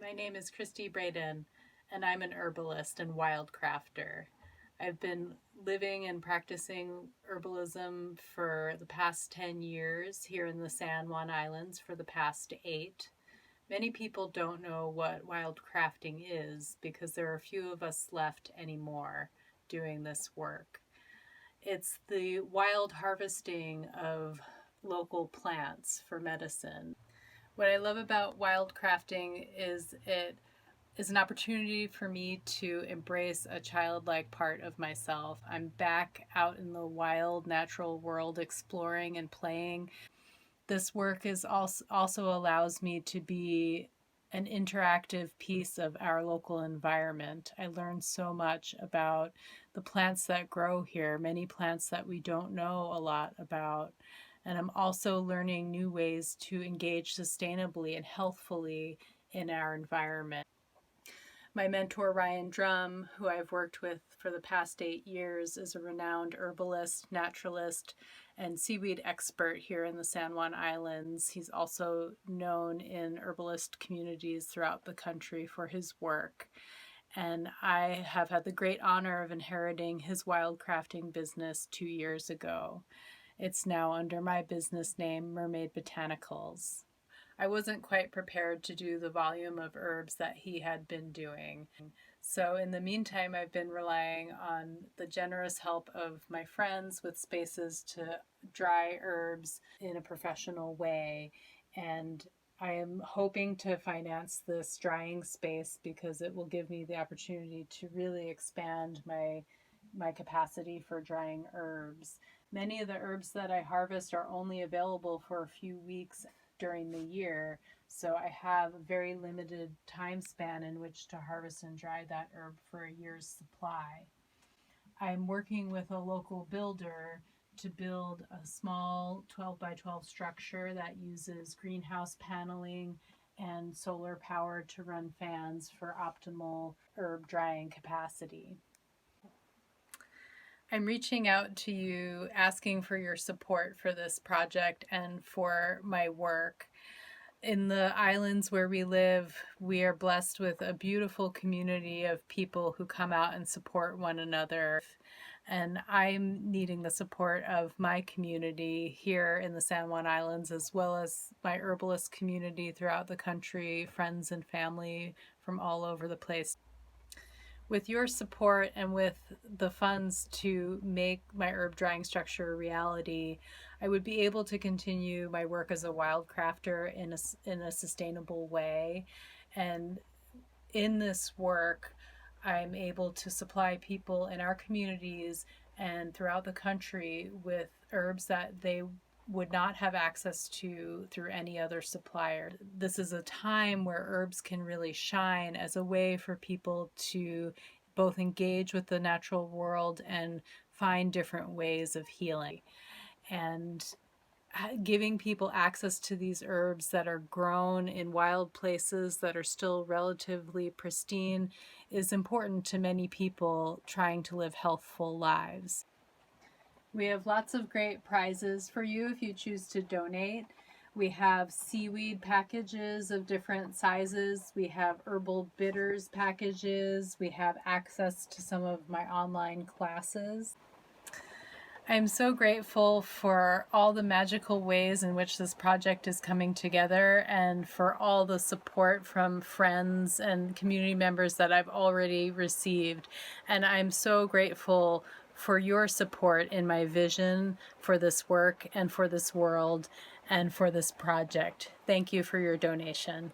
My name is Kristy Braden, and I'm an herbalist and wild crafter. I've been living and practicing herbalism for the past 10 years here in the San Juan Islands for the past 8. Many people don't know what wild crafting is because there are few of us left anymore doing this work. It's the wild harvesting of local plants for medicine. What I love about wild crafting is it is an opportunity for me to embrace a childlike part of myself. I'm back out in the wild, natural world exploring and playing. This work is also allows me to be an interactive piece of our local environment. I learned so much about the plants that grow here, many plants that we don't know a lot about. And I'm also learning new ways to engage sustainably and healthfully in our environment. My mentor, Ryan Drum, who I've worked with for the past 8 years, is a renowned herbalist, naturalist, and seaweed expert here in the San Juan Islands. He's also known in herbalist communities throughout the country for his work. And I have had the great honor of inheriting his wild crafting business 2 years ago. It's now under my business name, Mermaid Botanicals. I wasn't quite prepared to do the volume of herbs that he had been doing. So in the meantime, I've been relying on the generous help of my friends with spaces to dry herbs in a professional way. And I am hoping to finance this drying space because it will give me the opportunity to really expand my capacity for drying herbs. Many of the herbs that I harvest are only available for a few weeks during the year, so I have a very limited time span in which to harvest and dry that herb for a year's supply. I'm working with a local builder to build a small 12 by 12 structure that uses greenhouse paneling and solar power to run fans for optimal herb drying capacity. I'm reaching out to you asking for your support for this project and for my work. In the islands where we live, we are blessed with a beautiful community of people who come out and support one another. And I'm needing the support of my community here in the San Juan Islands, as well as my herbalist community throughout the country, friends and family from all over the place. With your support and with the funds to make my herb drying structure a reality, I would be able to continue my work as a wild crafter in a sustainable way. And in this work, I'm able to supply people in our communities and throughout the country with herbs that they would not have access to through any other supplier. This is a time where herbs can really shine as a way for people to both engage with the natural world and find different ways of healing. And giving people access to these herbs that are grown in wild places that are still relatively pristine is important to many people trying to live healthful lives. We have lots of great prizes for you if you choose to donate. We have seaweed packages of different sizes. We have herbal bitters packages. We have access to some of my online classes. I'm so grateful for all the magical ways in which this project is coming together and for all the support from friends and community members that I've already received. And I'm so grateful for your support in my vision for this work and for this world and for this project. Thank you for your donation.